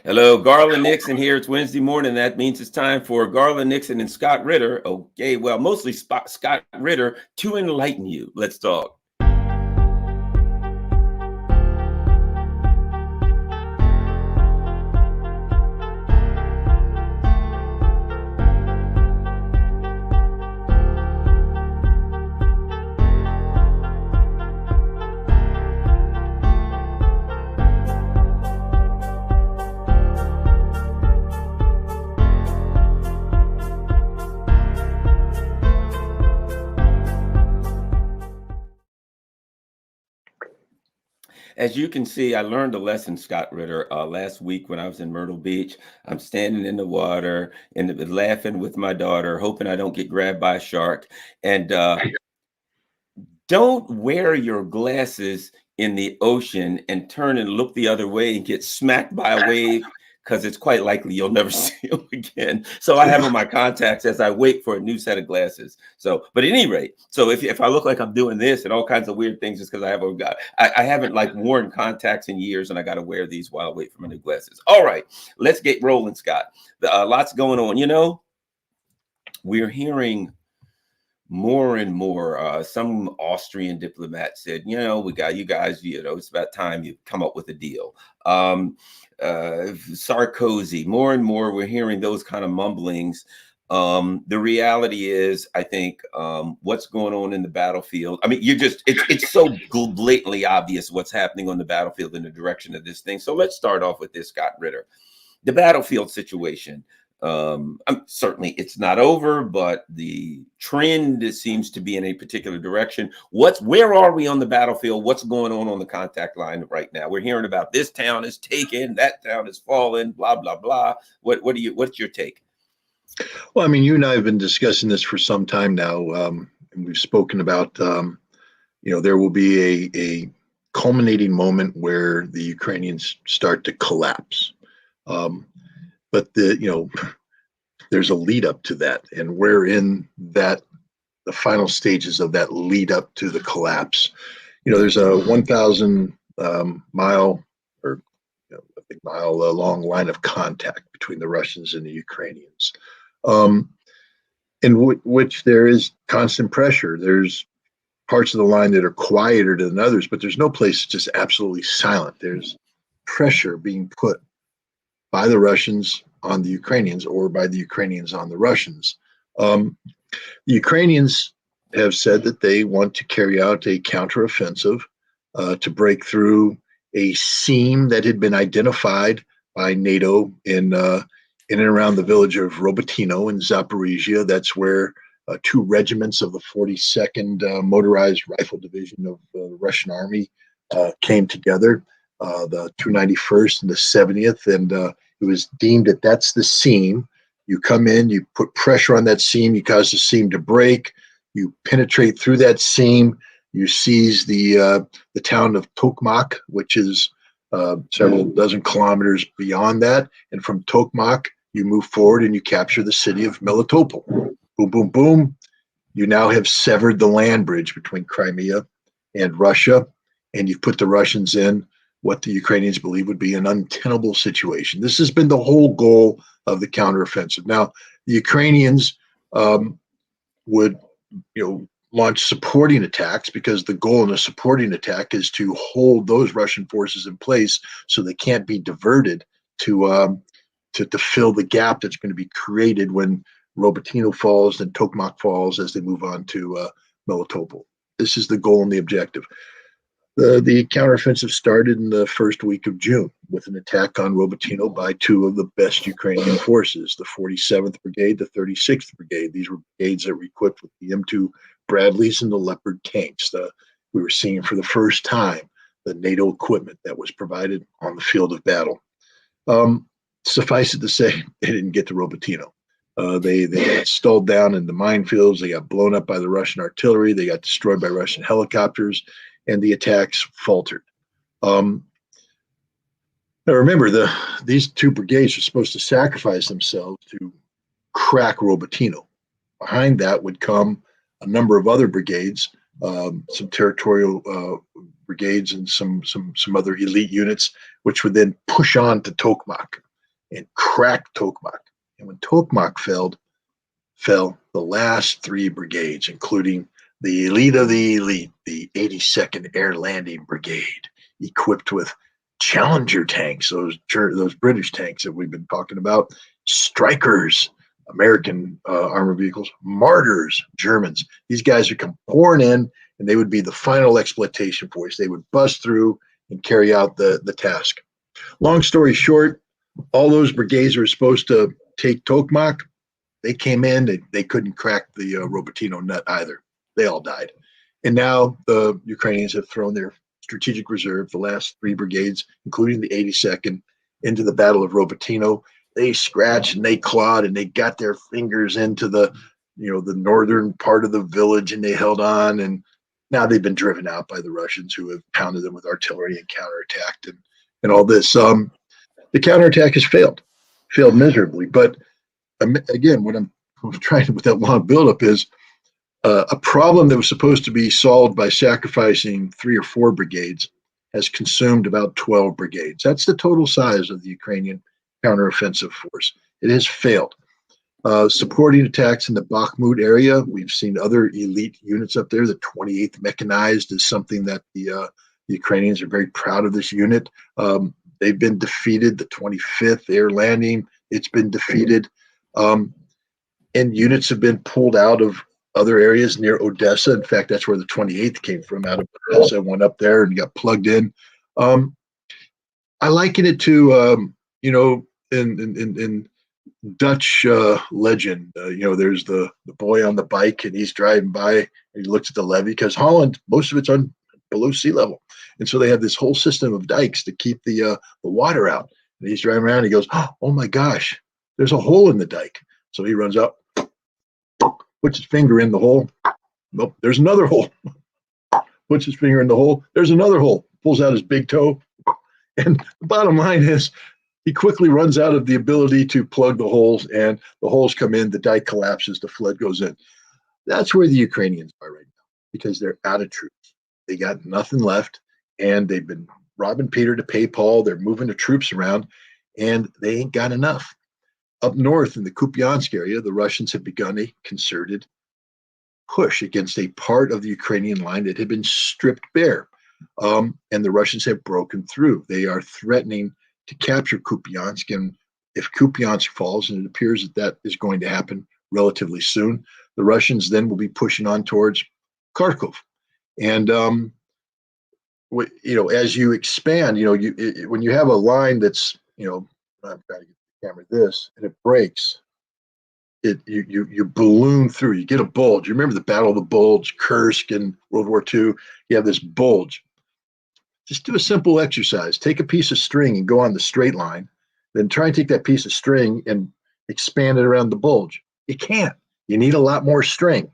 Hello, Garland Nixon here. It's Wednesday morning. That means it's time for Garland Nixon and Scott Ritter. Okay, well, mostly Scott Ritter to enlighten you. Let's talk. As you can see, I learned a lesson, Scott Ritter, last week when I was in Myrtle Beach. I'm standing in the water and laughing with my daughter, hoping I don't get grabbed by a shark. And don't wear your glasses in the ocean and turn and look the other way and get smacked by a wave, because it's quite likely you'll never see them again. So I have on my contacts as I wait for a new set of glasses. So, but at any rate, so if I look like I'm doing this and all kinds of weird things, it's because I haven't like worn contacts in years, and I got to wear these while I wait for my new glasses. All right, let's get rolling, Scott. Lots going on. We're hearing more and more. Some Austrian diplomat said, we got you guys, it's about time you come up with a deal. Sarkozy, more and more we're hearing those kind of mumblings. The reality is, I think, what's going on in the battlefield. I mean, it's so blatantly obvious what's happening on the battlefield in the direction of this thing. So let's start off with this, Scott Ritter. The battlefield situation. Certainly it's not over, but the trend seems to be in a particular direction. Where are we on the battlefield? What's going on the contact line right now? We're hearing about this town is taken, that town is fallen, blah, blah, blah. What's your take? Well, I mean, you and I have been discussing this for some time now, and we've spoken about, there will be a culminating moment where the Ukrainians start to collapse. But there's a lead up to that, and we're in the final stages of that lead up to the collapse. There's a 1,000 mile or mile long line of contact between the Russians and the Ukrainians, in which there is constant pressure. There's parts of the line that are quieter than others, but there's no place just absolutely silent. There's pressure being put by the Russians on the Ukrainians, or by the Ukrainians on the Russians. The Ukrainians have said that they want to carry out a counteroffensive to break through a seam that had been identified by NATO in and around the village of Robotyno in Zaporizhia. That's where two regiments of the 42nd Motorized Rifle Division of the Russian Army came together, the 291st and the 70th, and it was deemed that that's the seam. You come in, you put pressure on that seam, you cause the seam to break, you penetrate through that seam, you seize the town of Tokmak, which is several dozen kilometers beyond that, and from Tokmak, you move forward and you capture the city of Melitopol. Boom, boom, boom. You now have severed the land bridge between Crimea and Russia, and you've put the Russians in what the Ukrainians believe would be an untenable situation. This has been the whole goal of the counteroffensive. Now, the Ukrainians would, launch supporting attacks, because the goal in a supporting attack is to hold those Russian forces in place so they can't be diverted to fill the gap that's going to be created when Robotyno falls and Tokmak falls as they move on to Melitopol. This is the goal and the objective. The counteroffensive started in the first week of June with an attack on Robotyno by two of the best Ukrainian forces, the 47th Brigade, the 36th Brigade. These were brigades that were equipped with the M2 Bradleys and the Leopard tanks. We were seeing for the first time the NATO equipment that was provided on the field of battle. Suffice it to say, they didn't get to Robotyno. They got stalled down in the minefields. They got blown up by the Russian artillery. They got destroyed by Russian helicopters, and the attacks faltered. Now remember, these two brigades are supposed to sacrifice themselves to crack Robotyno. Behind that would come a number of other brigades, some territorial brigades and some other elite units, which would then push on to Tokmak. and cracked Tokmak. And when Tokmak fell the last 3 brigades, including the elite of the elite, the 82nd Air Landing Brigade, equipped with Challenger tanks, those British tanks that we've been talking about, Strikers, American armored vehicles, Martyrs, Germans. These guys would come pouring in, and they would be the final exploitation force. They would bust through and carry out the task. Long story short, all those brigades were supposed to take Tokmak. They came in, they couldn't crack the Robotyno nut either. They all died. And now the Ukrainians have thrown their strategic reserve, the last 3 brigades, including the 82nd, into the Battle of Robotyno. They scratched and they clawed and they got their fingers into the northern part of the village, and they held on. And now they've been driven out by the Russians, who have pounded them with artillery and counterattacked and all this. The counterattack has failed miserably. But again, what I'm trying to, with that long buildup, is a problem that was supposed to be solved by sacrificing 3 or 4 brigades has consumed about 12 brigades. That's the total size of the Ukrainian counteroffensive force. It has failed. Supporting attacks in the Bakhmut area, we've seen other elite units up there. The 28th Mechanized is something that the Ukrainians are very proud of. This unit. They've been defeated. The 25th Air Landing, it's been defeated. And units have been pulled out of other areas near Odessa. In fact, that's where the 28th came from, out of Odessa, went up there and got plugged in. I liken it to, in Dutch legend, there's the boy on the bike, and he's driving by and he looks at the levee, because Holland, most of it's below sea level. And so they have this whole system of dikes to keep the water out. And he's driving around and he goes, oh my gosh, there's a hole in the dike. So he runs up, puts his finger in the hole. Nope, there's another hole. Puts his finger in the hole. There's another hole. Pulls out his big toe. And the bottom line is, he quickly runs out of the ability to plug the holes, and the holes come in, the dike collapses, the flood goes in. That's where the Ukrainians are right now, because they're out of troops. They got nothing left, and they've been robbing Peter to pay Paul. They're moving the troops around, and they ain't got enough. Up north in the Kupiansk area, the Russians have begun a concerted push against a part of the Ukrainian line that had been stripped bare. And the Russians have broken through. They are threatening to capture Kupiansk. And if Kupiansk falls, and it appears that is going to happen relatively soon, the Russians then will be pushing on towards Kharkov. And, as you expand, when you have a line that's, I'm trying to get the camera this, and it breaks, you balloon through, you get a bulge. You remember the Battle of the Bulge, Kursk in World War II? You have this bulge. Just do a simple exercise. Take a piece of string and go on the straight line. Then try and take that piece of string and expand it around the bulge. You can't. You need a lot more string.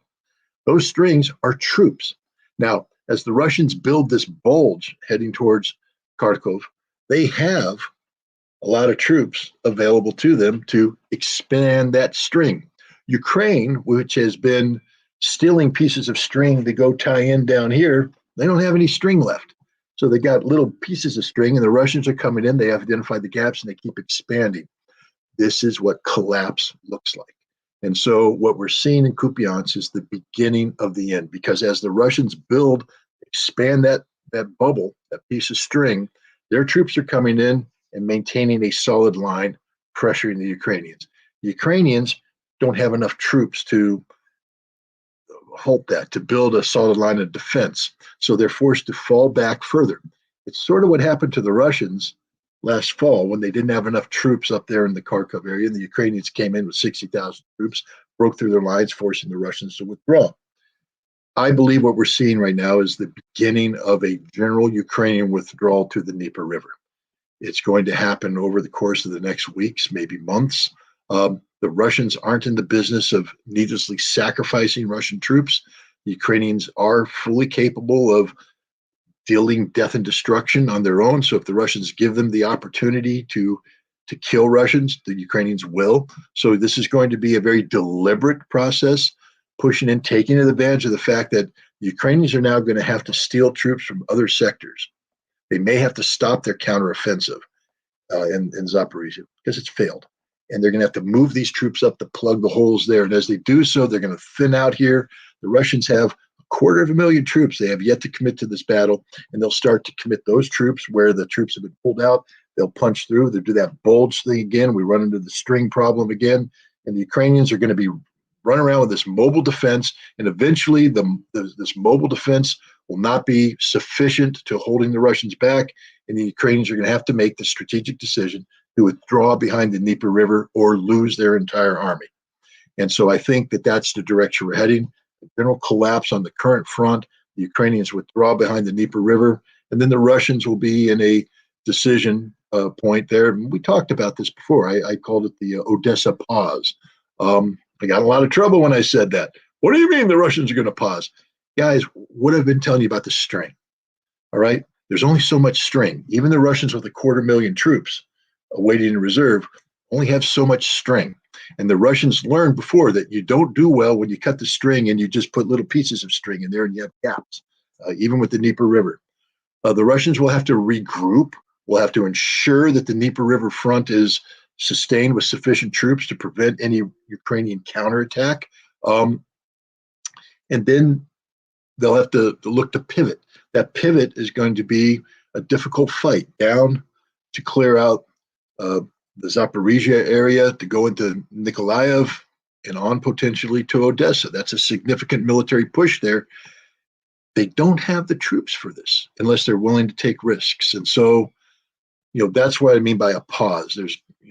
Those strings are troops. Now, as the Russians build this bulge heading towards Kharkov, they have a lot of troops available to them to expand that string. Ukraine, which has been stealing pieces of string to go tie in down here, they don't have any string left. So they got little pieces of string, and the Russians are coming in. They have identified the gaps, and they keep expanding. This is what collapse looks like. And so what we're seeing in Kupiansk is the beginning of the end, because as the Russians expand that bubble, that piece of string, their troops are coming in and maintaining a solid line, pressuring the Ukrainians. The Ukrainians don't have enough troops to halt that, to build a solid line of defense. So they're forced to fall back further. It's sort of what happened to the Russians last fall when they didn't have enough troops up there in the Kharkov area, and the Ukrainians came in with 60,000 troops, broke through their lines, forcing the Russians to withdraw. I believe what we're seeing right now is the beginning of a general Ukrainian withdrawal to the Dnieper River. It's going to happen over the course of the next weeks, maybe months. The Russians aren't in the business of needlessly sacrificing Russian troops. The Ukrainians are fully capable of dealing death and destruction on their own. So if the Russians give them the opportunity to kill Russians, the Ukrainians will. So this is going to be a very deliberate process, pushing in, taking advantage of the fact that the Ukrainians are now going to have to steal troops from other sectors. They may have to stop their counteroffensive. in Zaporizhia because it's failed. And they're going to have to move these troops up to plug the holes there. And as they do so, they're going to thin out here. The Russians have 250,000 troops. They have yet to commit to this battle, and they'll start to commit those troops where the troops have been pulled out. They'll punch through. They'll do that bulge thing again. We run into the string problem again, and the Ukrainians are going to be running around with this mobile defense, and eventually this mobile defense will not be sufficient to holding the Russians back, and the Ukrainians are going to have to make the strategic decision to withdraw behind the Dnieper River or lose their entire army. And so I think that that's the direction we're heading. The general collapse on the current front, the Ukrainians withdraw behind the Dnieper River, and then the Russians will be in a decision point there. And we talked about this before. I called it the Odessa pause. I got a lot of trouble when I said that. What do you mean the Russians are going to pause? Guys, what I've been telling you about the string, all right? There's only so much string. Even the Russians with 250,000 troops awaiting in reserve only have so much string. And the Russians learned before that you don't do well when you cut the string and you just put little pieces of string in there and you have gaps, even with the Dnieper River. The Russians will have to regroup. We'll have to ensure that the Dnieper River front is sustained with sufficient troops to prevent any Ukrainian counterattack. And then they'll have to look to pivot. That pivot is going to be a difficult fight down to clear out the Zaporizhia area, to go into Nikolaev and on potentially to Odessa. That's a significant military push there. They don't have the troops for this unless they're willing to take risks. And so, that's what I mean by a pause.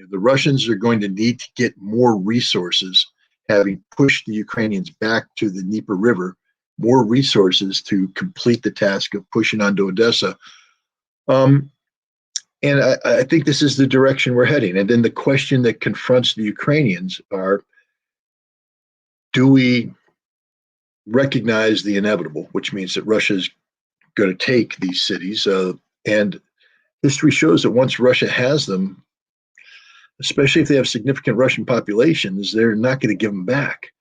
The Russians are going to need to get more resources, having pushed the Ukrainians back to the Dnieper River, more resources to complete the task of pushing onto Odessa. And I think this is the direction we're heading. And then the question that confronts the Ukrainians are, do we recognize the inevitable, which means that Russia's going to take these cities? And history shows that once Russia has them, especially if they have significant Russian populations, they're not going to give them back.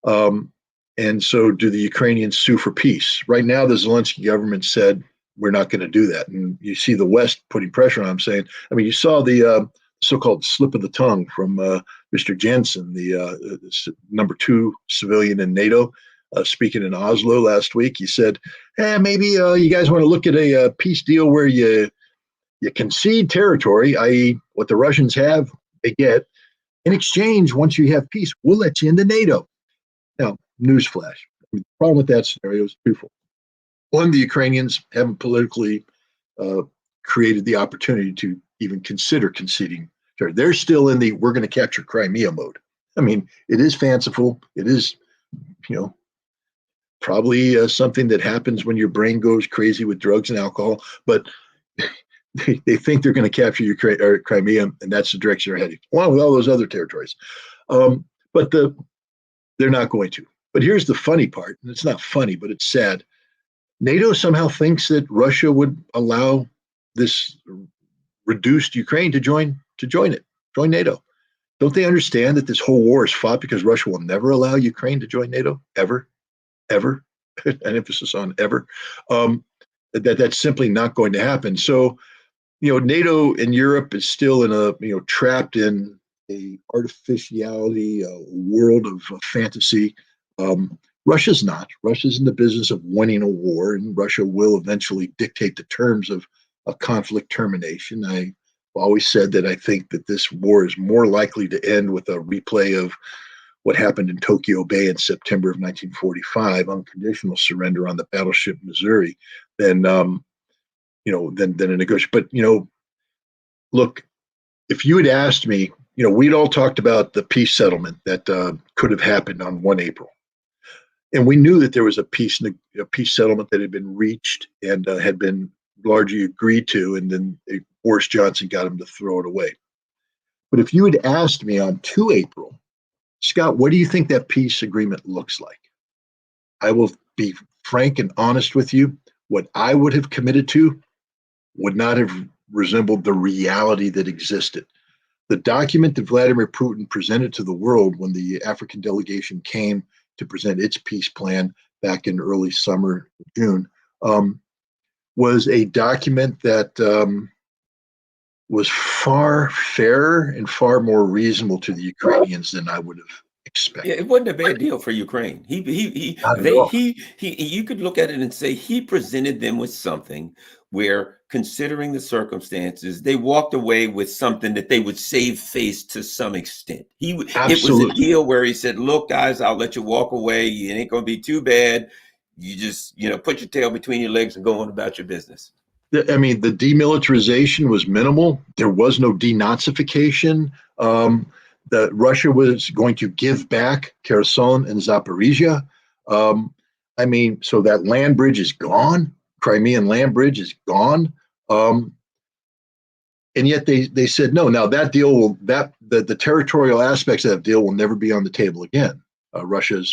And so do the Ukrainians sue for peace? Right now, the Zelensky government said, we're not going to do that. And you see the West putting pressure on them saying, you saw the so-called slip of the tongue from Mr. Jensen, the number 2 civilian in NATO, speaking in Oslo last week. He said, maybe you guys want to look at a peace deal where you concede territory, i.e. what the Russians have, they get. In exchange, once you have peace, we'll let you into NATO. Now, newsflash. The problem with that scenario is twofold. One, the Ukrainians haven't politically created the opportunity to even consider conceding. They're still in the we're going to capture Crimea mode. It is fanciful. It is, probably something that happens when your brain goes crazy with drugs and alcohol. But they think they're going to capture Ukraine or Crimea, and that's the direction they're heading, along with all those other territories. But they're not going to. But here's the funny part, and it's not funny, but it's sad. NATO somehow thinks that Russia would allow this reduced Ukraine to join NATO. Don't they understand that this whole war is fought because Russia will never allow Ukraine to join NATO, ever, an emphasis on ever. That's simply not going to happen. So, NATO and Europe is still in a trapped in a artificiality, a world of fantasy. Russia's not. Russia's in the business of winning a war, and Russia will eventually dictate the terms of a conflict termination. I've always said that I think that this war is more likely to end with a replay of what happened in Tokyo Bay in September of 1945, unconditional surrender on the battleship Missouri, than a negotiation. But look, if you had asked me, we'd all talked about the peace settlement that could have happened on 1 April. And we knew that there was a peace settlement that had been reached and had been largely agreed to, and then Boris Johnson got him to throw it away. But if you had asked me on 2 April, Scott, what do you think that peace agreement looks like? I will be frank and honest with you. What I would have committed to would not have resembled the reality that existed. The document that Vladimir Putin presented to the world when the African delegation came to present its peace plan back in early summer, June, was a document that was far fairer and far more reasonable to the Ukrainians than I would have Yeah, expected. it wasn't a bad deal for Ukraine. Not at all. You could look at it and say he presented them with something where, considering the circumstances, they walked away with something that they would save face to some extent. It was a Absolutely. deal where he said, "Look, guys, I'll let you walk away. It ain't going to be too bad. You just, put your tail between your legs and go on about your business." I mean, the demilitarization was minimal. There was no denazification. That Russia was going to give back Kherson and Zaporizhia. Um, I mean, so that land bridge is gone. Crimean land bridge is gone. Um, and yet they said no. Now that deal will the territorial aspects of that deal will never be on the table again. Russia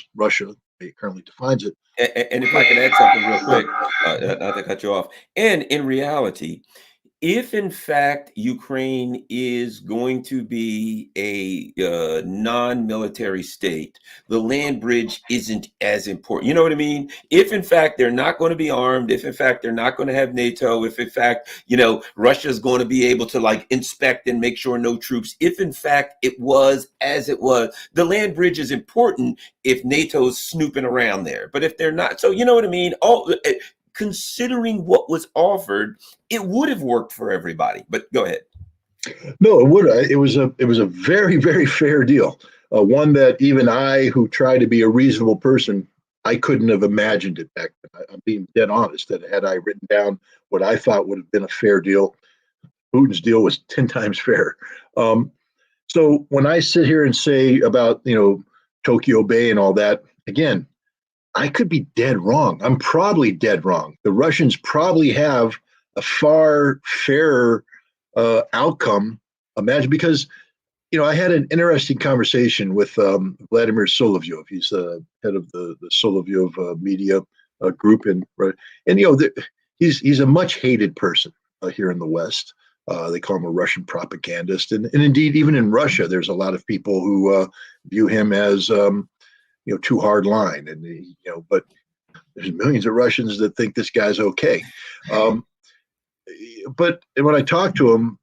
currently defines it. And if I could add something real quick, not to cut you off, and in reality, if in fact Ukraine is going to be a non-military state, the land bridge isn't as important. You know what I mean? If in fact they're not going to be armed, if in fact they're not going to have NATO, if in fact Russia is going to be able to like inspect and make sure no troops, if in fact it was as it was, the land bridge is important if NATO's snooping around there. But if they're not, so you know what I mean? Considering what was offered, it would have worked for everybody. But go ahead. No, it would. It was a very very fair deal. One that even I, who try to be a reasonable person, I couldn't have imagined it back then. I'm being dead honest. That had I written down what I thought would have been a fair deal, Putin's deal was 10 times fair. Um, so when I sit here and say about Tokyo Bay and all that, again, I could be dead wrong. I'm probably dead wrong. The Russians probably have a far fairer outcome. Imagine because I had an interesting conversation with Vladimir Solovyov. He's head of the Solovyov media group, and he's a much hated person here in the West. They call him a Russian propagandist, and indeed, even in Russia, there's a lot of people who view him as too hard line, and but there's millions of Russians that think this guy's okay. But when I talked to him,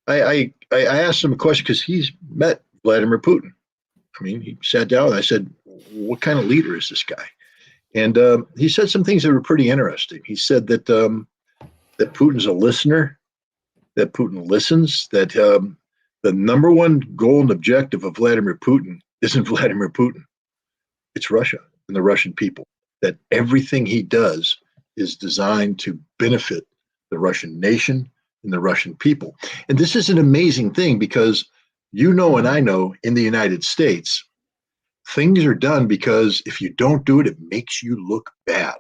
I asked him a question because he's met Vladimir Putin. I mean, he sat down and I said, "What kind of leader is this guy?" And he said some things that were pretty interesting. He said that Putin's a listener, that Putin listens, that the number one goal and objective of Vladimir Putin isn't Vladimir Putin. It's Russia and the Russian people. That everything he does is designed to benefit the Russian nation and the Russian people. And this is an amazing thing because and I know in the United States, things are done because if you don't do it, it makes you look bad.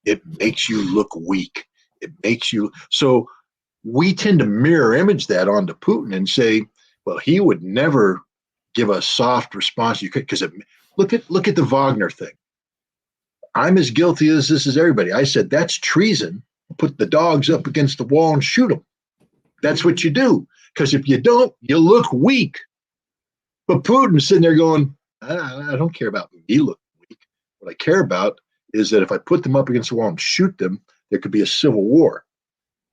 It makes you look weak. It makes you so we tend to mirror image that onto Putin and say, well, he would never give a soft response. You could because look at the Wagner thing. I'm as guilty as this as everybody. I said that's treason. Put the dogs up against the wall and shoot them. That's what you do. Because if you don't, you look weak. But Putin's sitting there going, I don't care about me looking weak. What I care about is that if I put them up against the wall and shoot them, there could be a civil war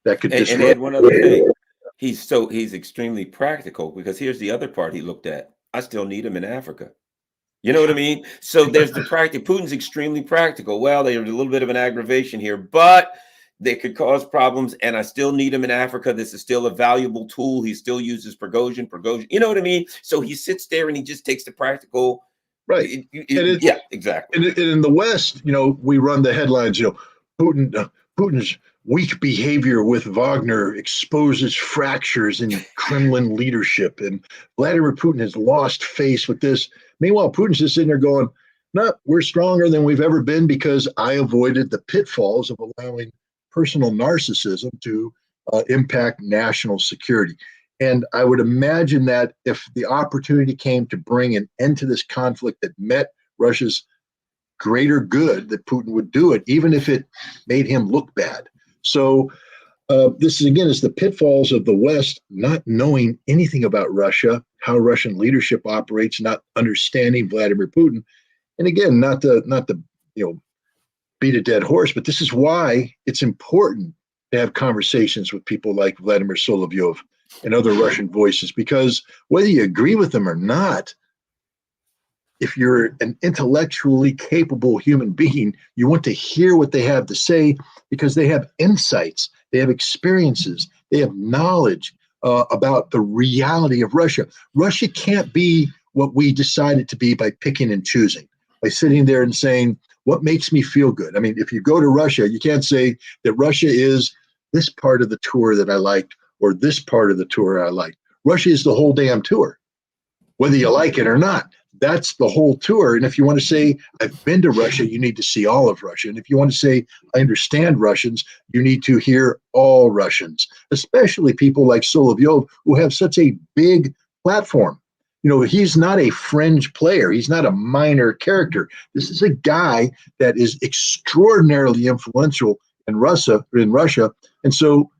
that could And disrupt. add one other thing. He's extremely practical because here's the other part he looked at. I still need him in Africa. You know what I mean? So there's the practical. Putin's extremely practical. Well, there's a little bit of an aggravation here, but they could cause problems. And I still need him in Africa. This is still a valuable tool. He still uses Prigozhin. You know what I mean? So he sits there and he just takes the practical. Right. Yeah, exactly. And in the West, we run the headlines, Putin's weak behavior with Wagner exposes fractures in Kremlin leadership. And Vladimir Putin has lost face with this. Meanwhile, Putin's just sitting there going, no, we're stronger than we've ever been because I avoided the pitfalls of allowing personal narcissism to impact national security. And I would imagine that if the opportunity came to bring an end to this conflict that met Russia's greater good, that Putin would do it, even if it made him look bad. So this is, again, is the pitfalls of the West not knowing anything about Russia, how Russian leadership operates, not understanding Vladimir Putin. And again, not to beat a dead horse, but this is why it's important to have conversations with people like Vladimir Solovyov and other Russian voices, because whether you agree with them or not, if you're an intellectually capable human being, you want to hear what they have to say because they have insights, they have experiences, they have knowledge about the reality of Russia. Russia can't be what we decide it to be by picking and choosing, by sitting there and saying, what makes me feel good? I mean, if you go to Russia, you can't say that Russia is this part of the tour that I liked or this part of the tour I liked. Russia is the whole damn tour, whether you like it or not. That's the whole tour. And if you want to say, I've been to Russia, you need to see all of Russia. And if you want to say, I understand Russians, you need to hear all Russians, especially people like Solovyov, who have such a big platform. You know, he's not a fringe player. He's not a minor character. This is a guy that is extraordinarily influential in Russia. And so,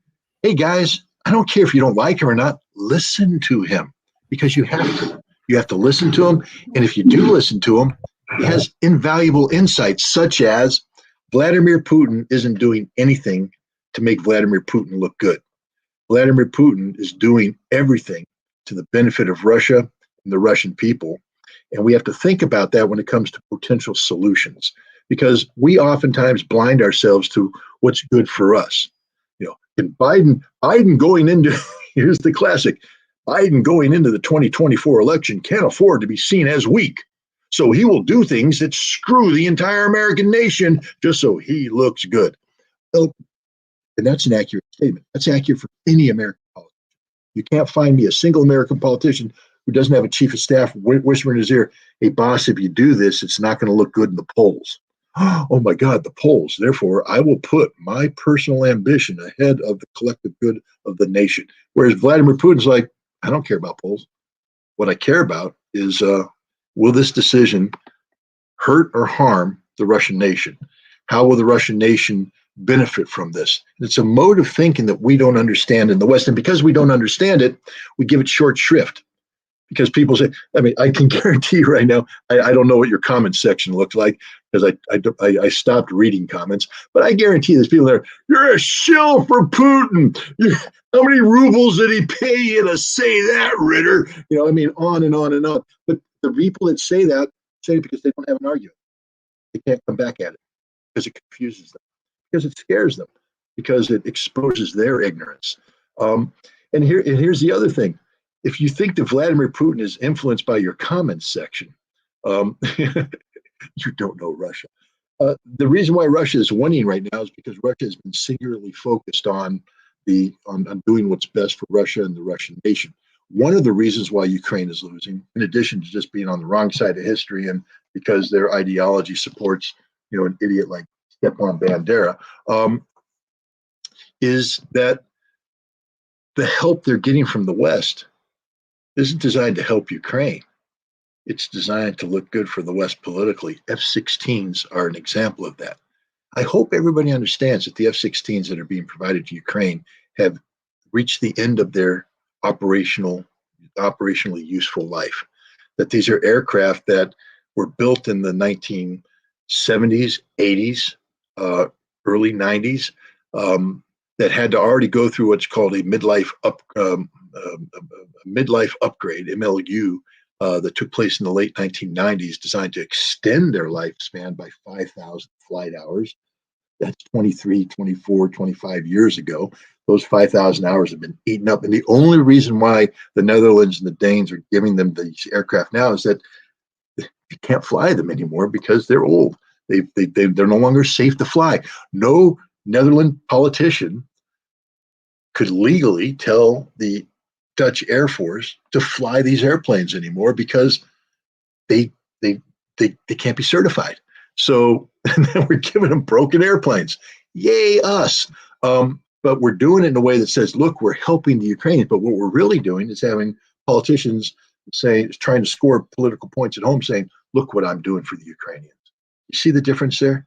hey, guys, I don't care if you don't like him or not, listen to him because you have to. You have to listen to him. And if you do listen to him, he has invaluable insights, such as Vladimir Putin isn't doing anything to make Vladimir Putin look good. Vladimir Putin is doing everything to the benefit of Russia and the Russian people. And we have to think about that when it comes to potential solutions, because we oftentimes blind ourselves to what's good for us. You know, and Biden going into, here's the classic, Biden going into the 2024 election can't afford to be seen as weak. So he will do things that screw the entire American nation just so he looks good. Well, and that's an accurate statement. That's accurate for any American politician. You can't find me a single American politician who doesn't have a chief of staff whispering in his ear, hey, boss, if you do this, it's not going to look good in the polls. Oh my God, the polls. Therefore, I will put my personal ambition ahead of the collective good of the nation. Whereas Vladimir Putin's like, I don't care about polls. What I care about is will this decision hurt or harm the Russian nation? How will the Russian nation benefit from this? And it's a mode of thinking that we don't understand in the West. And because we don't understand it, we give it short shrift. Because people say, I mean, I can guarantee you right now, I don't know what your comment section looks like because I stopped reading comments, but I guarantee there's people there, you're a shill for Putin. How many rubles did he pay you to say that, Ritter? You know, I mean, on and on and on. But the people that say it because they don't have an argument. They can't come back at it because it confuses them, because it scares them, because it exposes their ignorance. And here's the other thing. If you think that Vladimir Putin is influenced by your comments section, you don't know Russia. The reason why Russia is winning right now is because Russia has been singularly focused on doing what's best for Russia and the Russian nation. One of the reasons why Ukraine is losing, in addition to just being on the wrong side of history and because their ideology supports, you know, an idiot like Stepan Bandera, is that the help they're getting from the West isn't designed to help Ukraine. It's designed to look good for the West politically. F-16s are an example of that. I hope everybody understands that the F-16s that are being provided to Ukraine have reached the end of their operationally useful life. That these are aircraft that were built in the 1970s, 80s, early 90s, that had to already go through what's called a midlife upgrade, MLU, that took place in the late 1990s, designed to extend their lifespan by 5,000 flight hours. That's 23, 24, 25 years ago. Those 5,000 hours have been eaten up. And the only reason why the Netherlands and the Danes are giving them these aircraft now is that you can't fly them anymore because they're old. They're no longer safe to fly. No Netherlands politician could legally tell the Dutch Air Force to fly these airplanes anymore because they can't be certified. So and then we're giving them broken airplanes. Yay, us. But we're doing it in a way that says, look, we're helping the Ukrainians. But what we're really doing is having politicians trying to score political points at home saying, look what I'm doing for the Ukrainians. You see the difference there?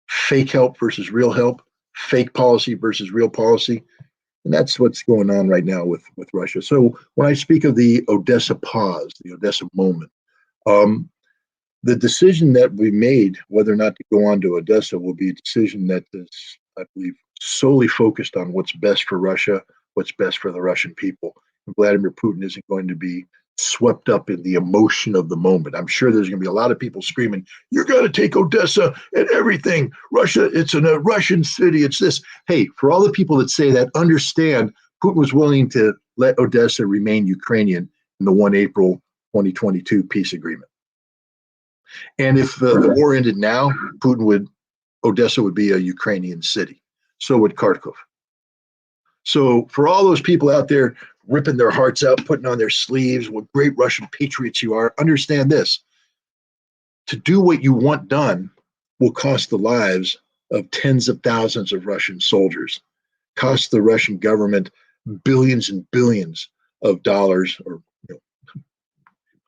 Fake help versus real help, fake policy versus real policy. And that's what's going on right now with Russia. So when I speak of the Odessa pause, the Odessa moment, the decision that we made, whether or not to go on to Odessa, will be a decision that is, I believe, solely focused on what's best for Russia, what's best for the Russian people. And Vladimir Putin isn't going to be swept up in the emotion of the moment. I'm sure there's going to be a lot of people screaming, "You're going to take Odessa and everything. Russia, it's a Russian city. It's this." Hey, for all the people that say that, understand Putin was willing to let Odessa remain Ukrainian in the 1 April 2022 peace agreement. And if the war ended now, Odessa would be a Ukrainian city. So would Kharkov. So for all those people out there ripping their hearts out, putting on their sleeves, what great Russian patriots you are, understand this. To do what you want done will cost the lives of tens of thousands of Russian soldiers, cost the Russian government billions and billions of dollars, or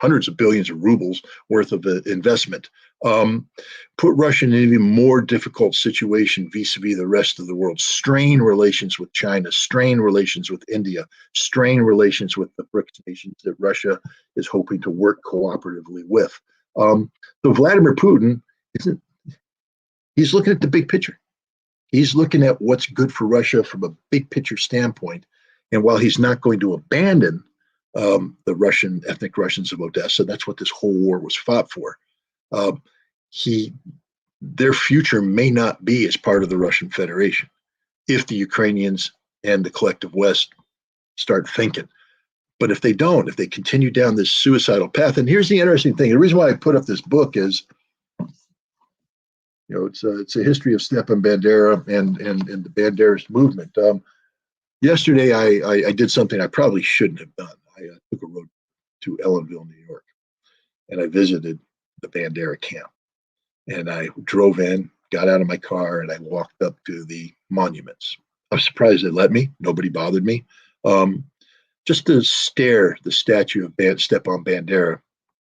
hundreds of billions of rubles worth of investment. Put Russia in an even more difficult situation vis-a-vis the rest of the world. Strain relations with China, strain relations with India, strain relations with the BRICS nations that Russia is hoping to work cooperatively with. So Vladimir Putin he's looking at the big picture. He's looking at what's good for Russia from a big picture standpoint. And while he's not going to abandon the ethnic Russians of Odessa, that's what this whole war was fought for. Their future may not be as part of the Russian Federation if the Ukrainians and the collective West start thinking. But if they don't, if they continue down this suicidal path, and here's the interesting thing: the reason why I put up this book is, it's a history of Stepan Bandera and the Banderist movement. Yesterday, I did something I probably shouldn't have done. I took a road to Ellenville, New York, and I visited the Bandera camp. And I drove in, got out of my car, and I walked up to the monuments. I'm surprised they let me. Nobody bothered me. Just to stare the statue of Stepan Bandera,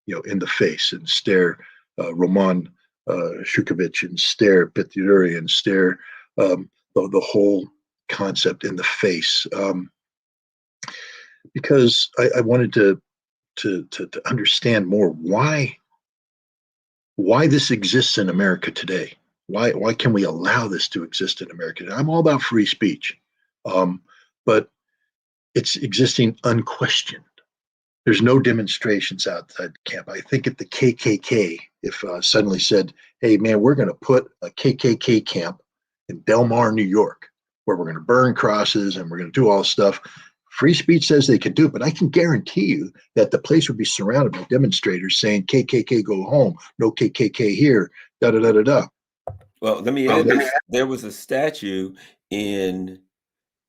in the face, and stare Roman Shukovich, and stare Petluri, and stare the whole concept in the face, because I wanted to understand more why this exists in America today. Why can we allow this to exist in America? I'm all about free speech, but it's existing unquestioned. There's no demonstrations outside the camp. I think if the KKK, suddenly said, "Hey man, we're going to put a KKK camp in Del Mar, New York, where we're going to burn crosses and we're going to do all this stuff," free speech says they can do it, but I can guarantee you that the place would be surrounded by demonstrators saying, "KKK go home, no KKK here, da da da da da." Well, let me add this. There was a statue in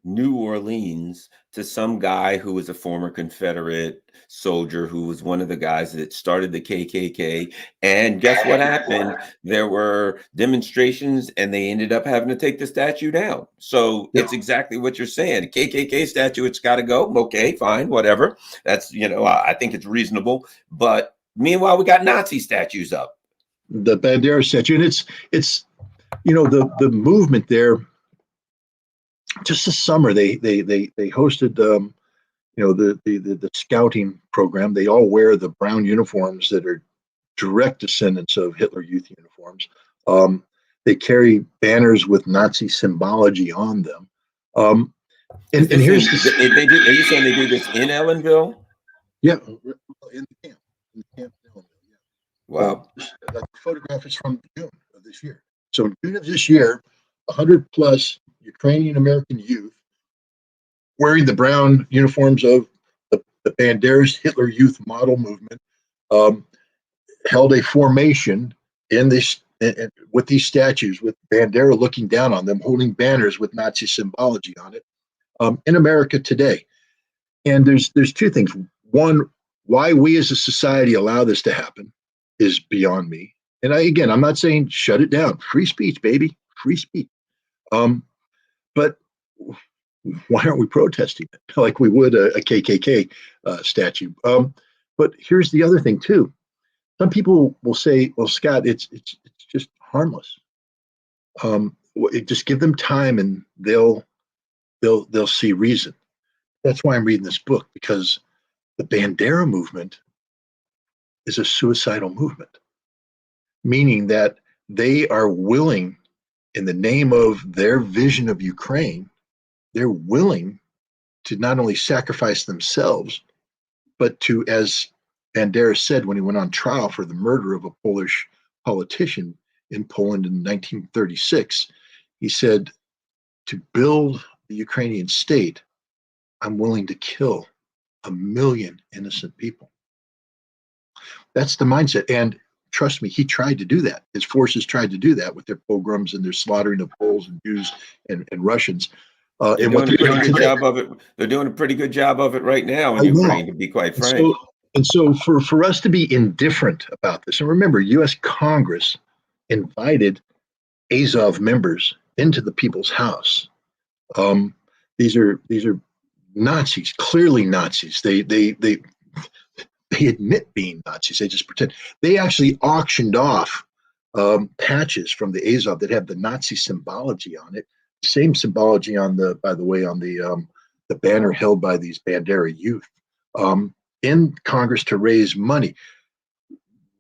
New Orleans to some guy who was a former Confederate soldier, who was one of the guys that started the KKK. And guess what happened? There were demonstrations and they ended up having to take the statue down. So it's exactly what you're saying. KKK statue, it's got to go. Okay, fine, whatever. That's, I think it's reasonable. But meanwhile, we got Nazi statues up. The Bandera statue, and it's the movement there. Just this summer, they hosted the scouting program. They all wear the brown uniforms that are direct descendants of Hitler Youth uniforms. They carry banners with Nazi symbology on them. And here's are you saying they do this in Ellenville? Yeah, in the camp. In Ellenville, yeah. Wow. That photograph is from June of this year. So in June of this year, 100 plus Ukrainian American youth wearing the brown uniforms of the Banderist Hitler Youth model movement held a formation with these statues, with Bandera looking down on them, holding banners with Nazi symbology on it, in America today. And there's two things. One, why we as a society allow this to happen is beyond me. And I'm not saying shut it down. Free speech, baby, free speech. But why aren't we protesting it like we would a KKK statue? But here's the other thing too. Some people will say, "Well, Scott, it's just harmless. Just give them time, and they'll see reason." That's why I'm reading this book, because the Bandera movement is a suicidal movement, meaning that they are willing in the name of their vision of Ukraine, they're willing to not only sacrifice themselves, but to, as Bandera said when he went on trial for the murder of a Polish politician in Poland in 1936, he said, to build the Ukrainian state, I'm willing to kill 1 million innocent people. That's the mindset. And trust me, he tried to do that. His forces tried to do that with their pogroms and their slaughtering of Poles and Jews and Russians. They're And what doing a they're pretty doing good today. job of it. They're doing a pretty good job of it right now in I know. Ukraine, to be quite And frank. so for us to be indifferent about this, and remember, U.S. Congress invited Azov members into the People's House. These are Nazis, clearly Nazis. They admit being Nazis. They just pretend. They actually auctioned off patches from the Azov that have the Nazi symbology on it. Same symbology on the, by the way, on the banner held by these Bandera youth in Congress to raise money.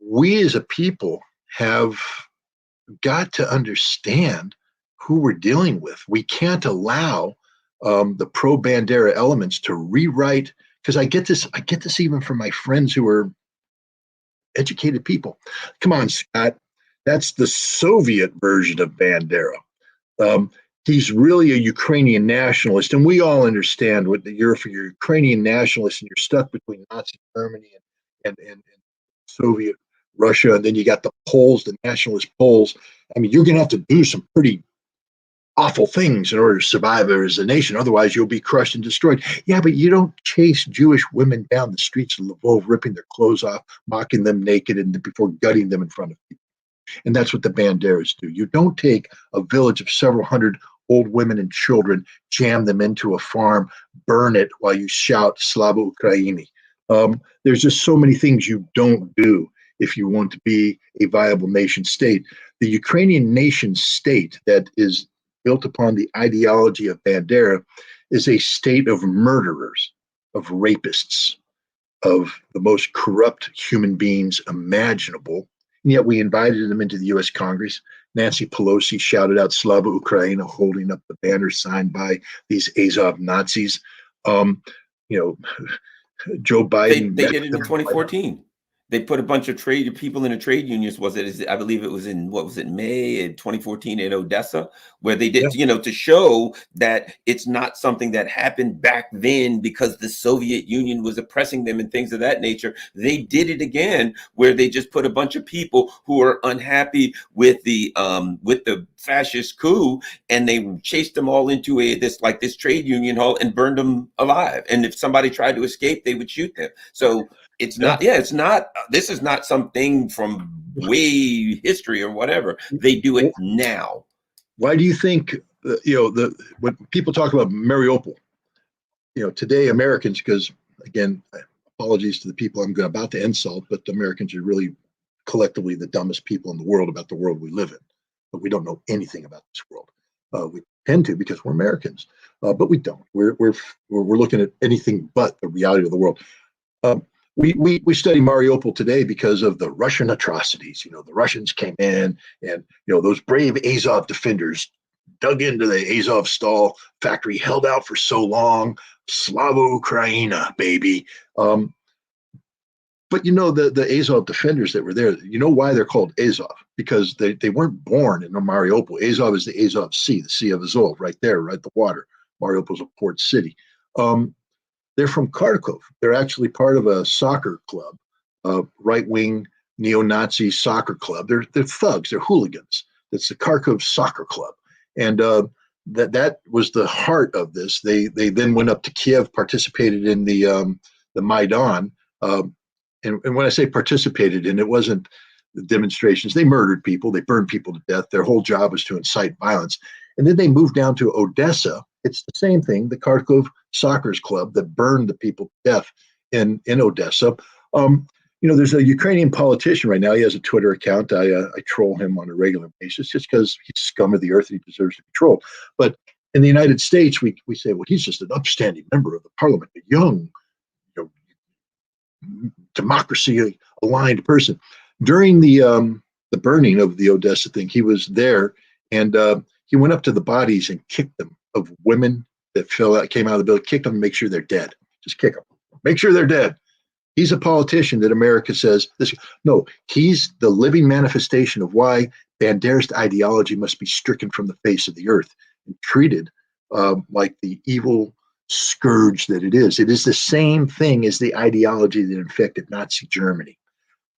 We as a people have got to understand who we're dealing with. We can't allow the pro Bandera elements to rewrite. Because I get this even from my friends who are educated people. Come on, Scott, that's the Soviet version of Bandera. He's really a Ukrainian nationalist, and we all understand what you're for your Ukrainian nationalist, and you're stuck between Nazi Germany and Soviet Russia, and then you got the Poles, the nationalist Poles. I mean, you're going to have to do some pretty awful things in order to survive as a nation. Otherwise, you'll be crushed and destroyed. Yeah, but you don't chase Jewish women down the streets of Lvov, ripping their clothes off, mocking them naked, and before gutting them in front of people. And that's what the Banderas do. You don't take a village of several hundred old women and children, jam them into a farm, burn it while you shout Slava Ukraini. There's just so many things you don't do if you want to be a viable nation state. The Ukrainian nation state that is built upon the ideology of Bandera is a state of murderers, of rapists, of the most corrupt human beings imaginable. And yet we invited them into the U.S. Congress. Nancy Pelosi shouted out Slava Ukraina, holding up the banner signed by these Azov Nazis. You know, Joe Biden. They did it in 2014. They put a bunch of people in the trade unions. I believe it was in, what was it, May in 2014 in Odessa, where they did, to show that it's not something that happened back then because the Soviet Union was oppressing them and things of that nature. They did it again, where they just put a bunch of people who are unhappy with the fascist coup, and they chased them all into this trade union hall and burned them alive. And if somebody tried to escape, they would shoot them. So it's not, this is not something from way history or whatever. They do it now. Why do you think, when people talk about Mariupol, today Americans, because again, apologies to the people I'm about to insult, but the Americans are really collectively the dumbest people in the world about the world we live in. But we don't know anything about this world. We tend to because we're Americans, but we don't. We're looking at anything but the reality of the world. We study Mariupol today because of the Russian atrocities. The Russians came in, and those brave Azov defenders dug into the Azov stall factory, held out for so long. Slava Ukraina, baby. But the Azov defenders that were there, why they're called Azov? Because they weren't born in Mariupol. Azov is the Azov Sea, the Sea of Azov, right there, right at the water. Mariupol's a port city. They're from Kharkov. They're actually part of a soccer club, a right-wing neo-Nazi soccer club. They're thugs. They're hooligans. That's the Kharkov Soccer Club, and that was the heart of this. They then went up to Kiev, participated in the Maidan, and when I say participated in, it wasn't the demonstrations. They murdered people. They burned people to death. Their whole job was to incite violence. And then they moved down to Odessa. It's the same thing, the Kharkov Soccer Club that burned the people to death in Odessa. There's a Ukrainian politician right now. He has a Twitter account. I troll him on a regular basis just because he's scum of the earth and he deserves to be trolled. But in the United States, we say, well, he's just an upstanding member of the parliament, a young, democracy-aligned person. During the burning of the Odessa thing, he was there And he went up to the bodies and kicked them of women that came out of the building, kicked them to make sure they're dead. Just kick them, make sure they're dead. He's a politician that America says this. No, he's the living manifestation of why Banderist ideology must be stricken from the face of the earth and treated like the evil scourge that it is. It is the same thing as the ideology that infected Nazi Germany.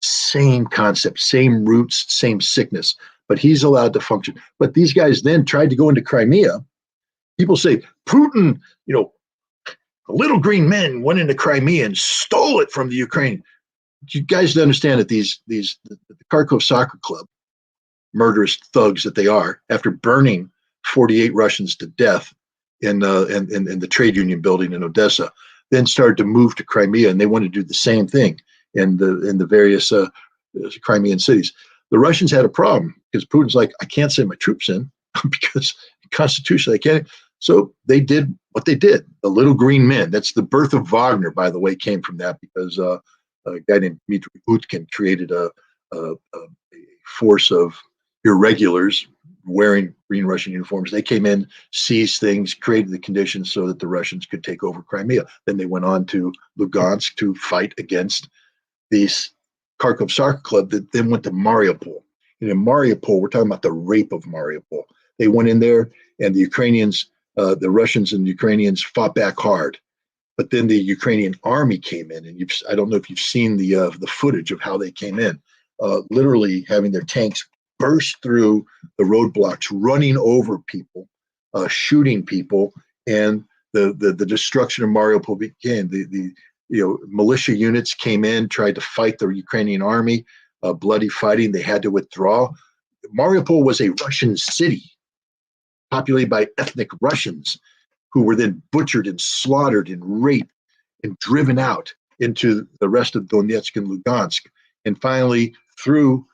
Same concept, same roots, same sickness, but he's allowed to function. But these guys then tried to go into Crimea. People say, Putin, the little green men went into Crimea and stole it from the Ukraine. You guys understand that the Kharkov Soccer Club, murderous thugs that they are, after burning 48 Russians to death in the trade union building in Odessa, then started to move to Crimea, and they want to do the same thing in the various Crimean cities. The Russians had a problem because Putin's like, I can't send my troops in because constitutionally I can't. So they did what they did. The little green men. That's the birth of Wagner, by the way, came from that because a guy named Dmitry Utkin created a force of irregulars wearing green Russian uniforms. They came in, seized things, created the conditions so that the Russians could take over Crimea. Then they went on to Lugansk to fight against these Kharkov Soccer Club that then went to Mariupol. And in Mariupol, we're talking about the rape of Mariupol. They went in there, and the Ukrainians, the Russians and the Ukrainians fought back hard. But then the Ukrainian army came in, and I don't know if you've seen the footage of how they came in, literally having their tanks burst through the roadblocks, running over people, shooting people, and the destruction of Mariupol began. The militia units came in, tried to fight the Ukrainian army, bloody fighting. They had to withdraw. Mariupol was a Russian city populated by ethnic Russians who were then butchered and slaughtered and raped and driven out into the rest of Donetsk and Lugansk. And finally, through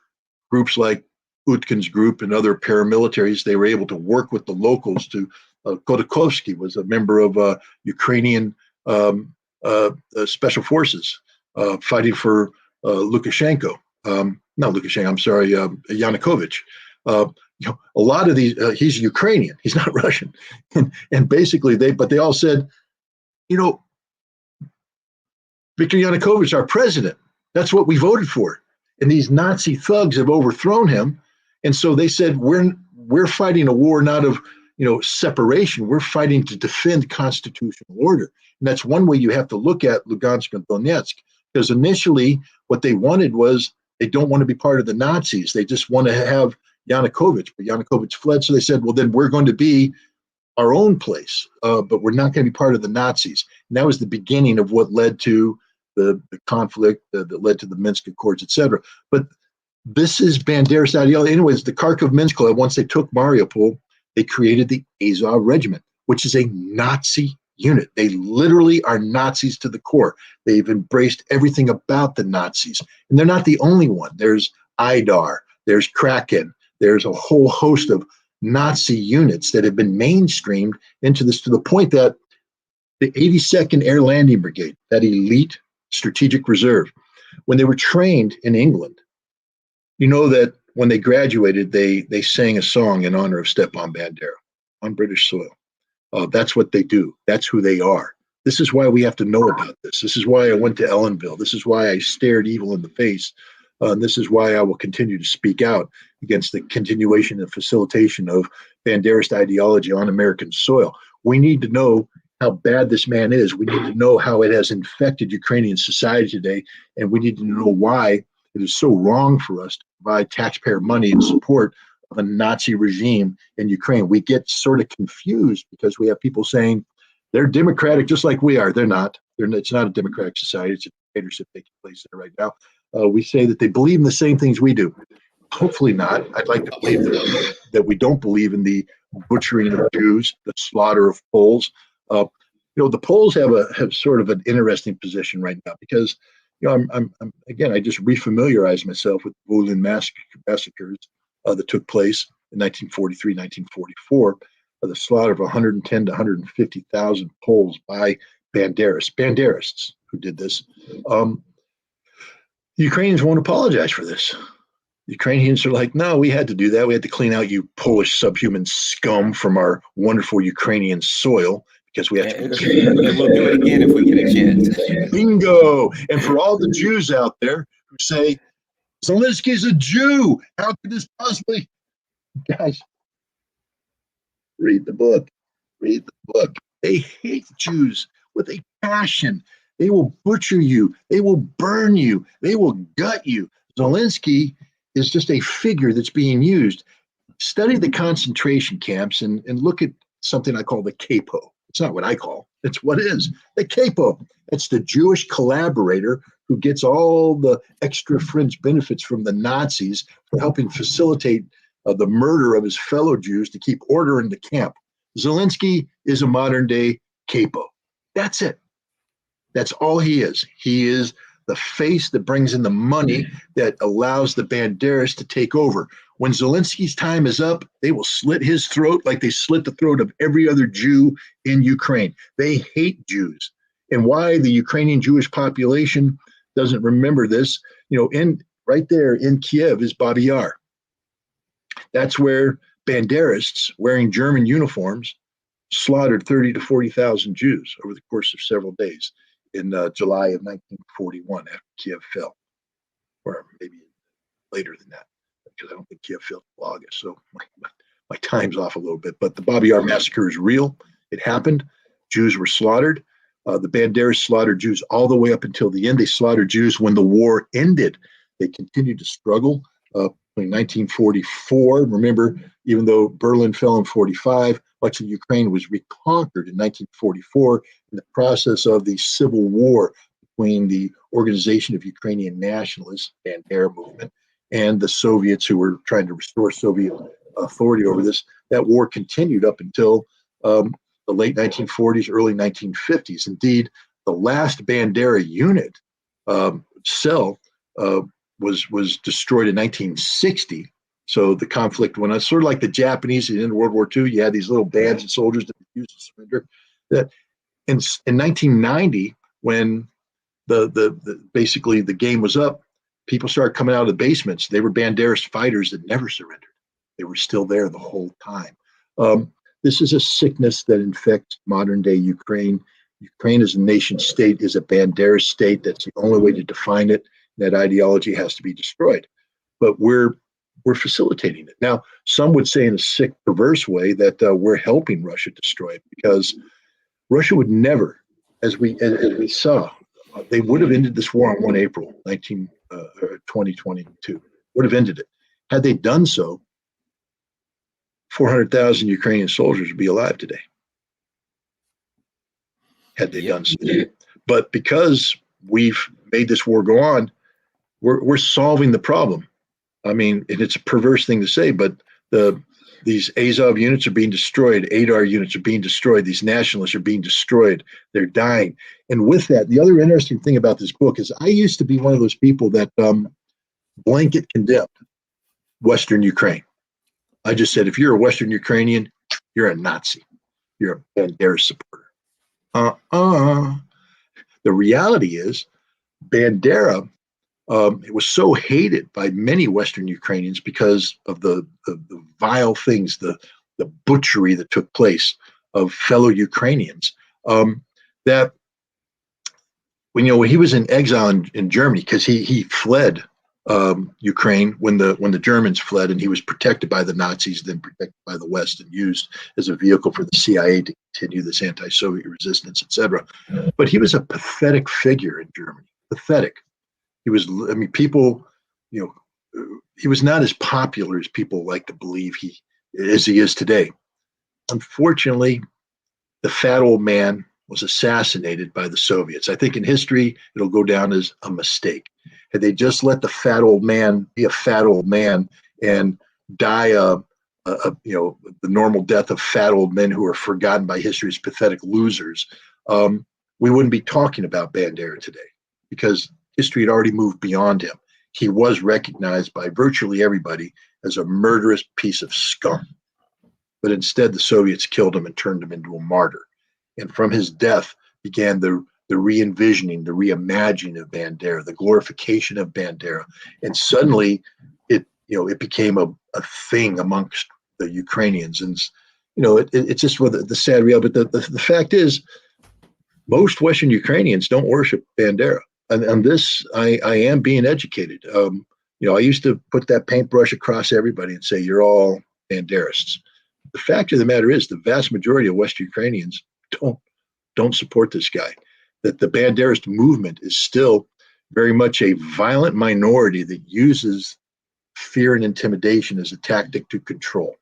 groups like Utkin's group and other paramilitaries, they were able to work with the locals to, Khodakovsky was a member of Ukrainian special forces fighting for Lukashenko. Not Lukashenko, I'm sorry, Yanukovych. A lot of these, he's Ukrainian, he's not Russian. And basically they all said, Viktor Yanukovych, our president, that's what we voted for. And these Nazi thugs have overthrown him. And so they said, we're fighting a war not of separation. We're fighting to defend constitutional order. And that's one way you have to look at Lugansk and Donetsk, because initially what they wanted was they don't want to be part of the Nazis. They just want to have Yanukovych, but Yanukovych fled. So they said, well, then we're going to be our own place, but we're not going to be part of the Nazis. And that was the beginning of what led to the conflict that led to the Minsk Accords, et cetera. But this is Banderist ideology. Anyways, the Kharkov Minsk Club, once they took Mariupol, they created the Azov Regiment, which is a Nazi unit. They literally are Nazis to the core. They've embraced everything about the Nazis. And they're not the only one. There's Idar, there's Kraken, there's a whole host of Nazi units that have been mainstreamed into this, to the point that the 82nd Air Landing Brigade, that elite strategic reserve, when they were trained in England, that when they graduated, they sang a song in honor of Stepan Bandera on British soil. That's what they do. That's who they are. This is why we have to know about this. This is why I went to Ellenville. This is why I stared evil in the face. And this is why I will continue to speak out against the continuation and facilitation of Banderist ideology on American soil. We need to know how bad this man is. We need to know how it has infected Ukrainian society today. And we need to know why it is so wrong for us to provide taxpayer money in support of a Nazi regime in Ukraine. We get sort of confused because we have people saying they're democratic just like we are. They're not. It's not a democratic society. It's a dictatorship taking place there right now. We say that they believe in the same things we do. Hopefully not. I'd like to believe that we don't believe in the butchering of Jews, the slaughter of Poles. The Poles have sort of an interesting position right now because I'm again, I just refamiliarized myself with the Volyn massacres that took place in 1943, 1944, the slaughter of 110 to 150,000 Poles by Banderists who did this. The Ukrainians won't apologize for this. Ukrainians are like, no, we had to do that. We had to clean out you Polish subhuman scum from our wonderful Ukrainian soil because we have to. And we'll do it again if we get a chance. Bingo! And for all the Jews out there who say, Zelensky's a Jew, how could this possibly? Guys, read the book. Read the book. They hate Jews with a passion. They will butcher you. They will burn you. They will gut you. Zelensky is just a figure that's being used. Study the concentration camps and look at something I call the capo. It's not what I call, it's what is. The capo. It's the Jewish collaborator who gets all the extra fringe benefits from the Nazis for helping facilitate the murder of his fellow Jews to keep order in the camp. Zelensky is a modern day capo. That's it. That's all he is. He is the face that brings in the money that allows the Banderas to take over. When Zelensky's time is up, they will slit his throat like they slit the throat of every other Jew in Ukraine. They hate Jews. And why the Ukrainian Jewish population doesn't remember this, right there in Kiev is Babi Yar. That's where Banderists wearing German uniforms slaughtered 30 to 40,000 Jews over the course of several days in July of 1941 after Kiev fell, or maybe later than that, because I don't think Kiev fell until August. So my time's off a little bit. But the Babi Yar massacre is real. It happened. Jews were slaughtered. The Banderas slaughtered Jews all the way up until the end. They slaughtered Jews when the war ended. They continued to struggle. In 1944, remember, even though Berlin fell in 45, much of Ukraine was reconquered in 1944 in the process of the civil war between the Organization of Ukrainian Nationalists, Bandera movement, and the Soviets who were trying to restore Soviet authority over this. That war continued up until the late 1940s, early 1950s. Indeed, the last Bandera unit cell was destroyed in 1960. So the conflict went on, sort of like the Japanese in World War II. You had these little bands of soldiers that refused to surrender. That in 1990, when the basically the game was up, people started coming out of the basements. They were Banderas fighters that never surrendered. They were still there the whole time. This is a sickness that infects modern day Ukraine. Ukraine as a nation state is a Bandera state. That's the only way to define it. That ideology has to be destroyed. But we're facilitating it. Now, some would say in a sick, perverse way that we're helping Russia destroy it, because Russia would never, as we saw, they would have ended this war on 1 April 2022, would have ended it. Had they done so, 400,000 Ukrainian soldiers would be alive today. Had they done so. But because we've made this war go on, we're solving the problem. I mean, and it's a perverse thing to say, but these Azov units are being destroyed. ADAR units are being destroyed. These nationalists are being destroyed. They're dying. And with that, the other interesting thing about this book is I used to be one of those people that blanket condemned Western Ukraine. I just said, if you're a Western Ukrainian, you're a Nazi. You're a Bandera supporter. The reality is Bandera, it was so hated by many Western Ukrainians because of the vile things, the butchery that took place of fellow Ukrainians, that when he was in exile in Germany, because he fled Ukraine when the Germans fled, and he was protected by the Nazis, then protected by the West, and used as a vehicle for the CIA to continue this anti-Soviet resistance, etc. But he was a pathetic figure in Germany. Pathetic. He was, people, he was not as popular as people like to believe he is today. Unfortunately, the fat old man was assassinated by the Soviets. I think in history, it'll go down as a mistake. Had they just let the fat old man be a fat old man and die the normal death of fat old men who are forgotten by history as pathetic losers, we wouldn't be talking about Bandera today, because history had already moved beyond him. He was recognized by virtually everybody as a murderous piece of scum. But instead, the Soviets killed him and turned him into a martyr. And from his death began the re-envisioning, the reimagining of Bandera, the glorification of Bandera. And suddenly, it became a thing amongst the Ukrainians. And it's just the sad reality. But the fact is, most Western Ukrainians don't worship Bandera. And this, I am being educated. I used to put that paintbrush across everybody and say, you're all Banderists. The fact of the matter is, the vast majority of West Ukrainians don't support this guy. That the Banderist movement is still very much a violent minority that uses fear and intimidation as a tactic to control.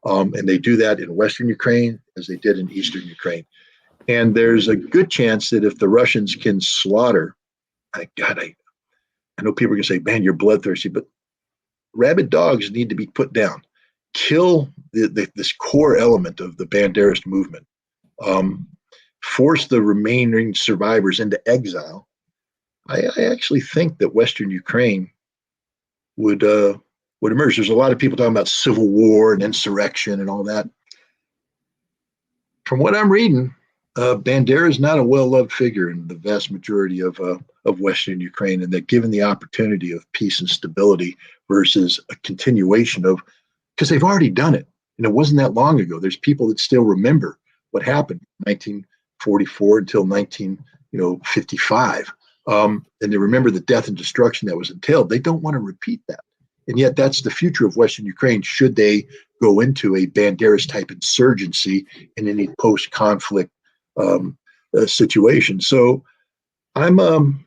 And they do that in Western Ukraine as they did in Eastern Ukraine. And there's a good chance that if the Russians can slaughter, I know people are going to say, man, you're bloodthirsty, but rabid dogs need to be put down. Kill this core element of the Banderist movement. Force the remaining survivors into exile. I actually think that Western Ukraine would emerge. There's a lot of people talking about civil war and insurrection and all that. From what I'm reading, Bandera is not a well-loved figure in the vast majority of Western Ukraine, and that given the opportunity of peace and stability versus a continuation of, because they've already done it, and it wasn't that long ago. There's people that still remember what happened in 1944 until 1955, and they remember the death and destruction that was entailed. They don't want to repeat that, and yet that's the future of Western Ukraine. Should they go into a Banderist type insurgency in any post-conflict situation? So I'm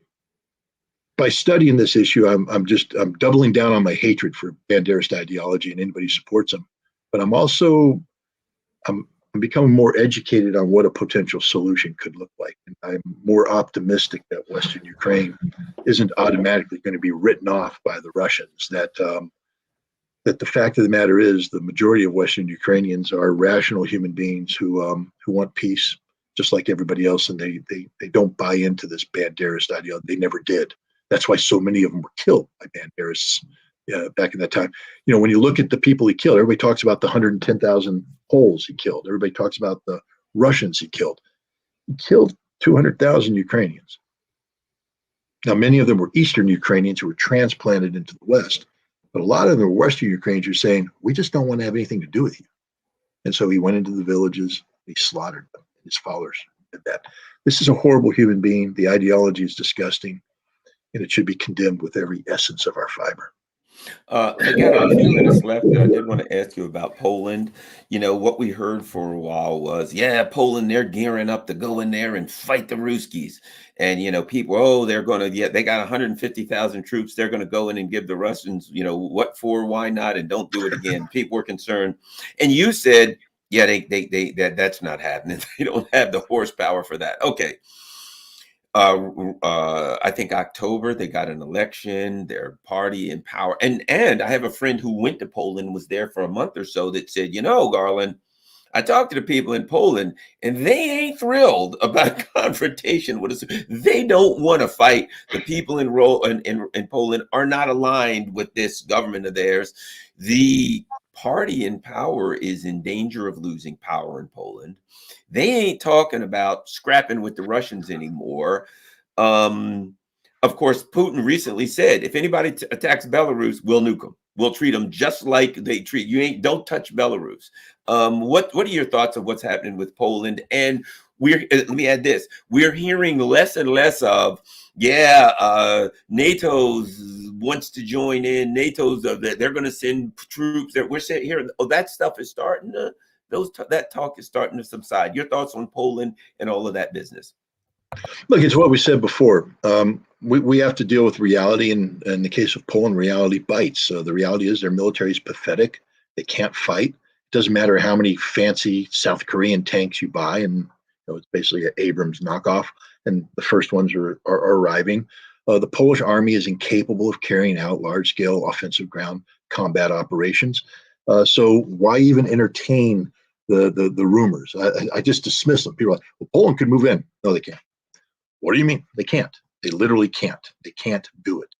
by studying this issue, I'm doubling down on my hatred for Banderist ideology and anybody who supports them. But I'm becoming more educated on what a potential solution could look like. And I'm more optimistic that Western Ukraine isn't automatically going to be written off by the Russians. That the fact of the matter is, the majority of Western Ukrainians are rational human beings who want peace, just like everybody else, and they don't buy into this Banderist ideology. They never did. That's why so many of them were killed by Banderists back in that time. When you look at the people he killed, everybody talks about the 110,000 Poles he killed. Everybody talks about the Russians he killed. He killed 200,000 Ukrainians. Now, many of them were Eastern Ukrainians who were transplanted into the West, but a lot of them were Western Ukrainians who were saying, we just don't want to have anything to do with you. And so he went into the villages, he slaughtered them. His followers did that. This is a horrible human being. The ideology is disgusting, and it should be condemned with every essence of our fiber. Again, a few minutes left. I did want to ask you about Poland. What we heard for a while was, Poland, they're gearing up to go in there and fight the Ruskies. And, people, they're going to, they got 150,000 troops. They're going to go in and give the Russians, what for, why not, and don't do it again. People were concerned. And you said, that's not happening. They don't have the horsepower for that. Okay. I think October they got an election, their party in power. And I have a friend who went to Poland, was there for a month or so, that said, Garland, I talked to the people in Poland and they ain't thrilled about confrontation with us. They don't want to fight. The people in Poland are not aligned with this government of theirs. The party in power is in danger of losing power in Poland. They ain't talking about scrapping with the Russians anymore. Of course, Putin recently said, if anybody attacks Belarus, we'll nuke them. We'll treat them just like they treat you. Don't touch Belarus. What are your thoughts of what's happening with Poland? And let me add this: we're hearing less and less of, NATO's wants to join in. NATO's they're going to send troops. That we're saying here. That stuff is starting to. That talk is starting to subside. Your thoughts on Poland and all of that business? Look, it's what we said before. We have to deal with reality, and in the case of Poland, reality bites. So the reality is their military is pathetic. They can't fight. It doesn't matter how many fancy South Korean tanks you buy, and it's basically an Abrams knockoff, and the first ones are arriving. The Polish army is incapable of carrying out large-scale offensive ground combat operations. So why even entertain the rumors? I just dismiss them. People are like, well, Poland could move in. No, they can't. What do you mean? They can't. They literally can't. They can't do it.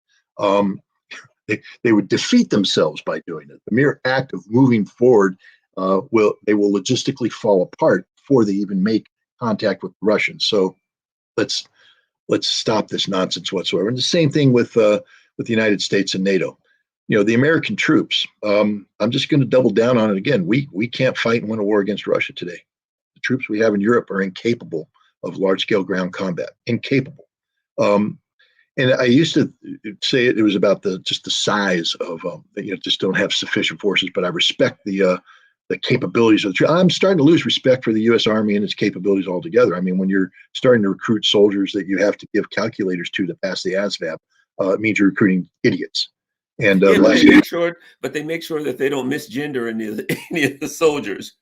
They would defeat themselves by doing it. The mere act of moving forward will logistically fall apart before they even make contact with the Russians. So let's stop this nonsense whatsoever. And the same thing with the United States and NATO. the American troops. I'm just going to double down on it again. We can't fight and win a war against Russia today. The troops we have in Europe are incapable of large scale ground combat. Incapable. And I used to say it was about just the size of just don't have sufficient forces. But I respect the capabilities of the troops. I'm starting to lose respect for the U.S. Army and its capabilities altogether. I mean, when you're starting to recruit soldiers that you have to give calculators to pass the ASVAB, it means you're recruiting idiots. And yeah, but they make sure that they don't misgender any of the soldiers.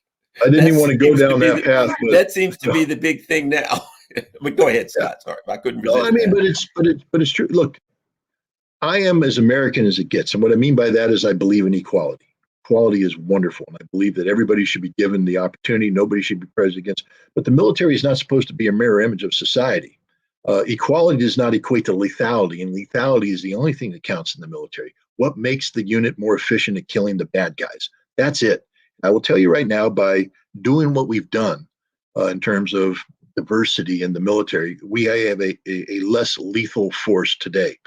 I didn't even want to go down that path. But that seems to be the big thing now. But go ahead, Scott. Sorry, I couldn't resist. No, I mean, but it's true. Look, I am as American as it gets, and what I mean by that is I believe in equality. Equality is wonderful, and I believe that everybody should be given the opportunity. Nobody should be prejudiced against. But the military is not supposed to be a mirror image of society. Equality does not equate to lethality, and lethality is the only thing that counts in the military. What makes the unit more efficient at killing the bad guys? That's it. I will tell you right now, by doing what we've done in terms of diversity in the military, we have a less lethal force today.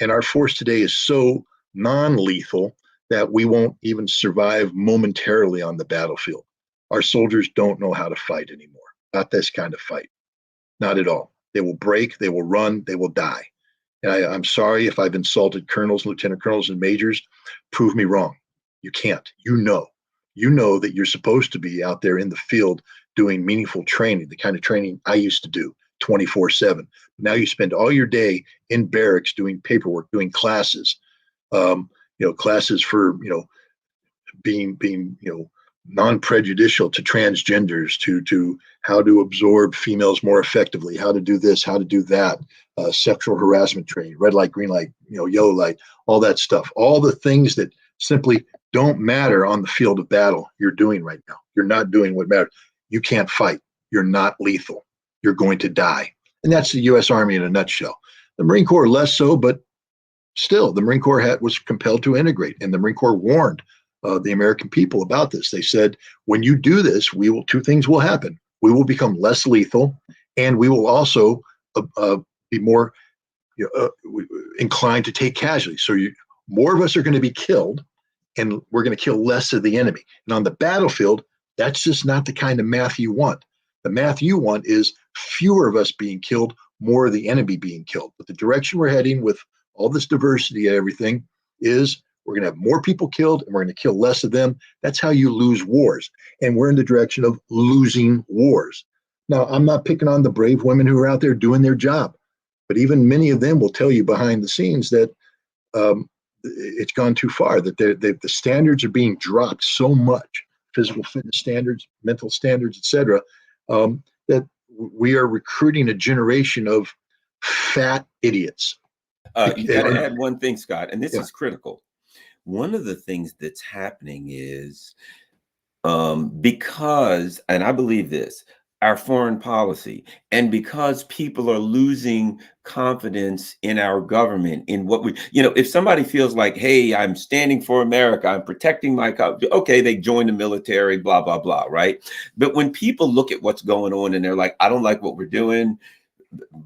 And our force today is so non-lethal that we won't even survive momentarily on the battlefield. Our soldiers don't know how to fight anymore. Not this kind of fight. Not at all. They will break, they will run, they will die. And I'm sorry if I've insulted colonels, lieutenant colonels, and majors. Prove me wrong. You can't. You know that you're supposed to be out there in the field doing meaningful training, the kind of training I used to do 24/7. Now you spend all your day in barracks doing paperwork, doing classes, classes for, being non-prejudicial to transgenders, to how to absorb females more effectively, how to do this, how to do that, sexual harassment training, red light, green light, yellow light, all that stuff, all the things that simply don't matter on the field of battle you're doing right now. You're not doing what matters. You can't fight. You're not lethal. You're going to die. And that's the U.S. Army in a nutshell. The Marine Corps less so, but still, the Marine Corps was compelled to integrate, and the Marine Corps warned the American people about this. They said, when you do this, two things will happen. We will become less lethal, and we will also be more inclined to take casualties. So more of us are going to be killed, and we're going to kill less of the enemy. And on the battlefield, that's just not the kind of math you want. The math you want is fewer of us being killed, more of the enemy being killed. But the direction we're heading with all this diversity and everything is we're going to have more people killed and we're going to kill less of them. That's how you lose wars. And we're in the direction of losing wars. Now, I'm not picking on the brave women who are out there doing their job, but even many of them will tell you behind the scenes that it's gone too far, that the standards are being dropped so much, physical fitness standards, mental standards, etc., that we are recruiting a generation of fat idiots. You got to add one thing, Scott, and this is critical. One of the things that's happening is because, and I believe this, our foreign policy, and because people are losing confidence in our government, in what we, if somebody feels like, hey, I'm standing for America, I'm protecting my country, okay, they join the military, blah, blah, blah, right? But when people look at what's going on and they're like, I don't like what we're doing,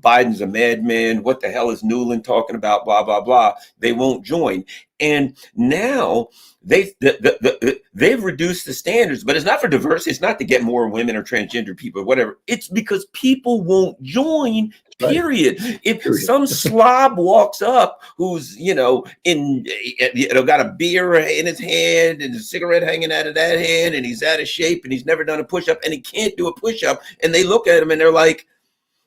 Biden's a madman, what the hell is Newland talking about, blah, blah, blah, they won't join. And now they've reduced the standards, but it's not for diversity. It's not to get more women or transgender people or whatever. It's because people won't join, period. Right. If some slob walks up who's, got a beer in his hand and a cigarette hanging out of that hand, and he's out of shape and he's never done a push-up and he can't do a push-up, and they look at him and they're like,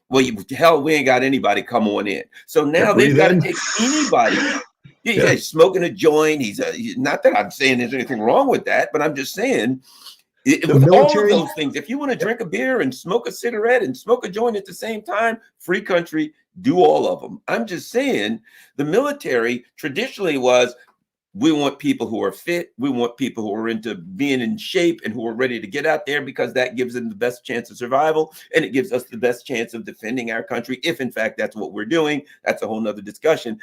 well, hell, we ain't got anybody, come on in. So now they've got to take anybody. He's smoking a joint. He's not that I'm saying there's anything wrong with that, but I'm just saying with all of those things, if you want to drink a beer and smoke a cigarette and smoke a joint at the same time, free country, do all of them. I'm just saying the military traditionally was, we want people who are fit. We want people who are into being in shape and who are ready to get out there, because that gives them the best chance of survival. And it gives us the best chance of defending our country. If in fact, that's what we're doing, that's a whole nother discussion.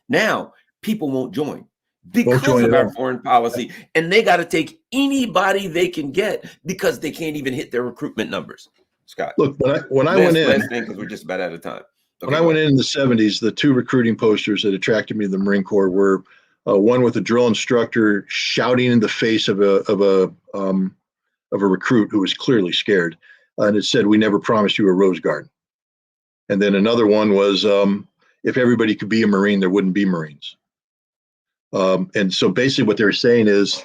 Now people won't join because of our foreign policy, and they got to take anybody they can get because they can't even hit their recruitment numbers. Scott, look, when I went in, last thing, because we're just about out of time. When Okay, I go went ahead. in the 70s, the two recruiting posters that attracted me to the Marine Corps were one with a drill instructor shouting in the face of a recruit who was clearly scared, and it said, "We never promised you a rose garden." And then another one was, "If everybody could be a Marine, there wouldn't be Marines." And so basically, what they're saying is,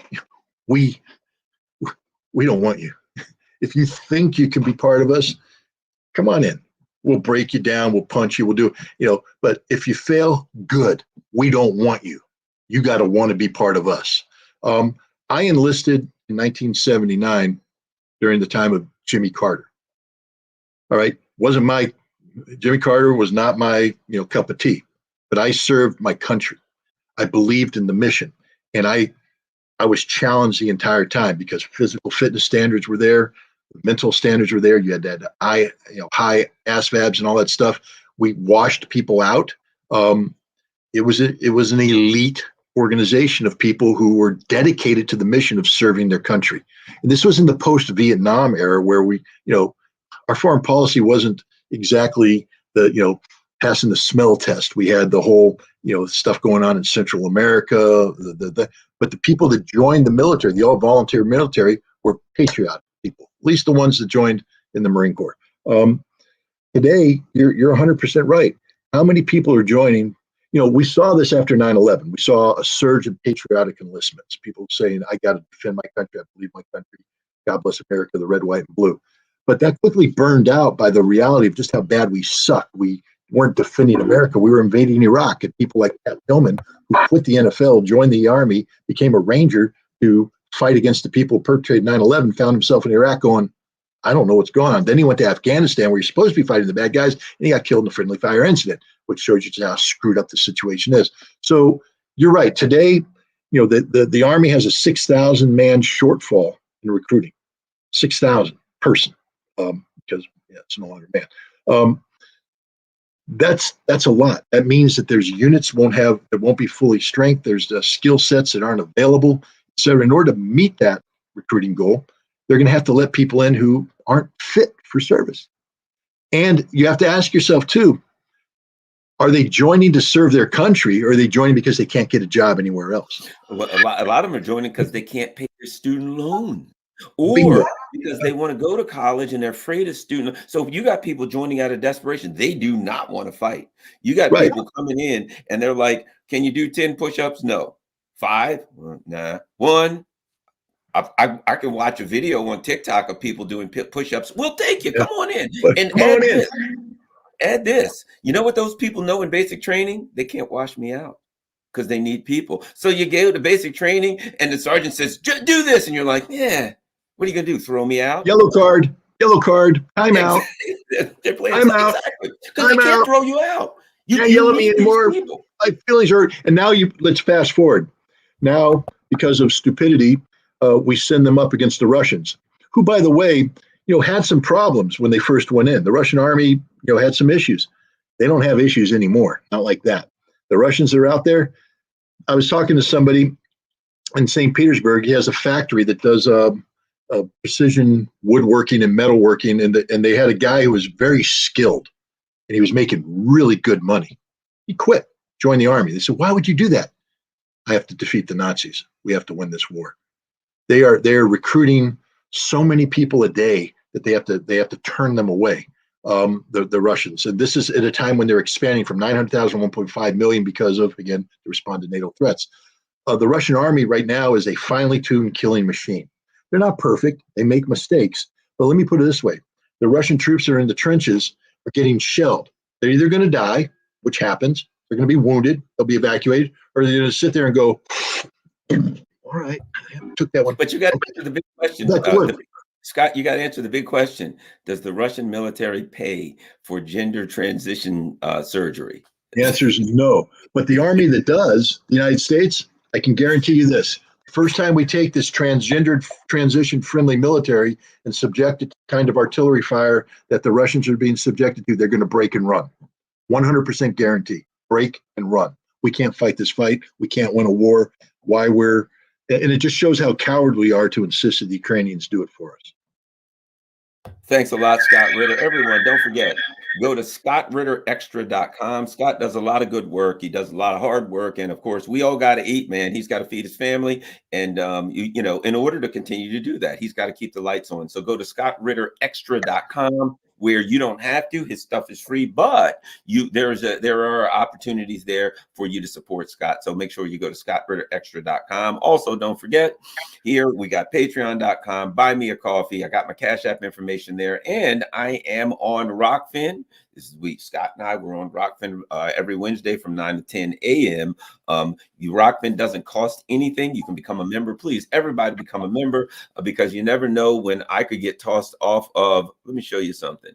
we we don't want you. If you think you can be part of us, come on in. We'll break you down. We'll punch you. We'll do, but if you fail, good. We don't want you. You got to want to be part of us. Um, I enlisted in 1979 during the time of Jimmy Carter. All right. Wasn't my, Jimmy Carter was not my, cup of tea, but I served my country. I believed in the mission. And I was challenged the entire time because physical fitness standards were there, mental standards were there. You had that high ASVABs and all that stuff. We washed people out. Um, it was an elite organization of people who were dedicated to the mission of serving their country. And this was in the post-Vietnam era where our foreign policy wasn't exactly passing the smell test. We had the whole stuff going on in Central America. But the people that joined the military, the all volunteer military, were patriotic people. At least the ones that joined in the Marine Corps. Today, you're 100% right. How many people are joining? We saw this after 9/11. We saw a surge in patriotic enlistments. People saying, "I got to defend my country. I believe my country. God bless America, the red, white, and blue." But that quickly burned out by the reality of just how bad we suck. We weren't defending America. We were invading Iraq. And people like Pat Tillman, who quit the NFL, joined the Army, became a Ranger to fight against the people who perpetrated 9/11, found himself in Iraq going, "I don't know what's going on." Then he went to Afghanistan, where you're supposed to be fighting the bad guys, and he got killed in a friendly fire incident, which shows you just how screwed up the situation is. So you're right. Today, the Army has a 6,000 man shortfall in recruiting, 6,000 person, because it's no longer man. That's a lot. That means that there's units that won't be fully strength. There's skill sets that aren't available. So in order to meet that recruiting goal, they're going to have to let people in who aren't fit for service. And you have to ask yourself too, are they joining to serve their country, or are they joining because they can't get a job anywhere else? Well, a lot of them are joining because they can't pay their student loan, Bingo. or because they want to go to college and they're afraid of student. So you got people joining out of desperation. They do not want to fight. You got Right. people coming in and they're like, "Can you do 10 push-ups?" No. 5? Nah. 1. I can watch a video on TikTok of people doing push-ups. We'll take you. Yeah. Come on in But and come on in. add this. You know what those people know in basic training? They can't wash me out because they need people. So you gave the basic training, and the sergeant says, "Do this," and you're like, "Yeah, what are you gonna do? Throw me out?" Yellow card. Yellow card. Time out. Exactly. They're playing Time out. exactly because they Time can't out. throw you out. Can't You yell at me need these anymore. people. My feelings hurt. And now let's fast forward. Now, because of stupidity, we send them up against the Russians, who, by the way, had some problems when they first went in. The Russian army, had some issues. They don't have issues anymore. Not like that. The Russians are out there. I was talking to somebody in St. Petersburg. He has a factory that does precision woodworking and metalworking, and they had a guy who was very skilled, and he was making really good money. He quit, joined the army. They said, "Why would you do that?" "I have to defeat the Nazis. We have to win this war." They are recruiting so many people a day that they have to turn them away. The Russians, and this is at a time when they're expanding from 900,000 to 1.5 million because of, again, to respond to NATO threats. The Russian army right now is a finely tuned killing machine. They're not perfect. They make mistakes. But let me put it this way. The Russian troops that are in the trenches are getting shelled. They're either going to die, which happens. They're going to be wounded. They'll be evacuated. Or they're going to sit there and go, "All right, I took that one. But you got to Okay, answer the big question. back to work." Scott, you got to answer the big question. Does the Russian military pay for gender transition surgery? The answer is no. But the army that does, the United States, I can guarantee you this. First time we take this transgendered, transition friendly military and subject it to the kind of artillery fire that the Russians are being subjected to, they're going to break and run. 100% guarantee. Break and run. We can't fight this fight. We can't win a war. And it just shows how coward we are to insist that the Ukrainians do it for us. Thanks a lot, Scott Ritter. Everyone, don't forget, go to scottritterextra.com. Scott does a lot of good work. He does a lot of hard work. And of course, we all got to eat, man. He's got to feed his family. And, you know, in order to continue to do that, he's got to keep the lights on. So go to scottritterextra.com, where you don't have to. His stuff is free, but there are opportunities there for you to support Scott. So make sure you go to scottritterextra.com. Also, don't forget, here we got patreon.com, buy me a coffee. I got my Cash App information there, and I am on Rockfin. This is week. Scott and I were on Rockfin every Wednesday from 9 to 10 a.m. Rockfin doesn't cost anything. You can become a member. Please, everybody become a member, because you never know when I could get tossed off of. Let me show you something.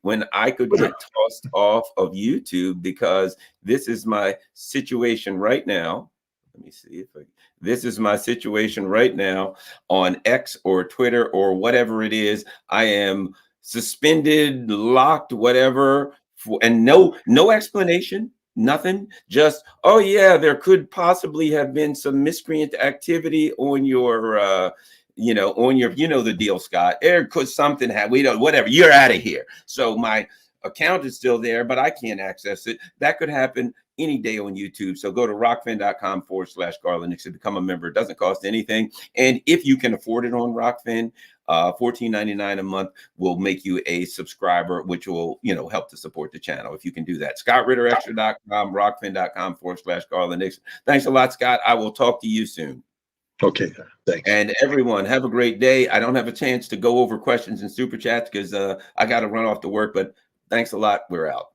When I could get tossed off of YouTube, because this is my situation right now. Let me see if this is my situation right now on X or Twitter or whatever it is. I am suspended, locked, whatever, and no explanation, nothing. Just, oh yeah, there could possibly have been some miscreant activity on your you know, on your, you know, the deal, Scott. There could something have, we don't, whatever, you're out of here. So my account is still there, but I can't access it. That could happen any day on YouTube. So go to rockfin.com/Garland to become a member. It doesn't cost anything. And if you can afford it on Rockfin, $14.99 a month will make you a subscriber, which will, you know, help to support the channel if you can do that. ScottRitterExtra.com, rockfin.com/Garland. Thanks a lot, Scott. I will talk to you soon. Okay, thanks. And everyone, have a great day. I don't have a chance to go over questions and super chats because I got to run off to work, but thanks a lot. We're out.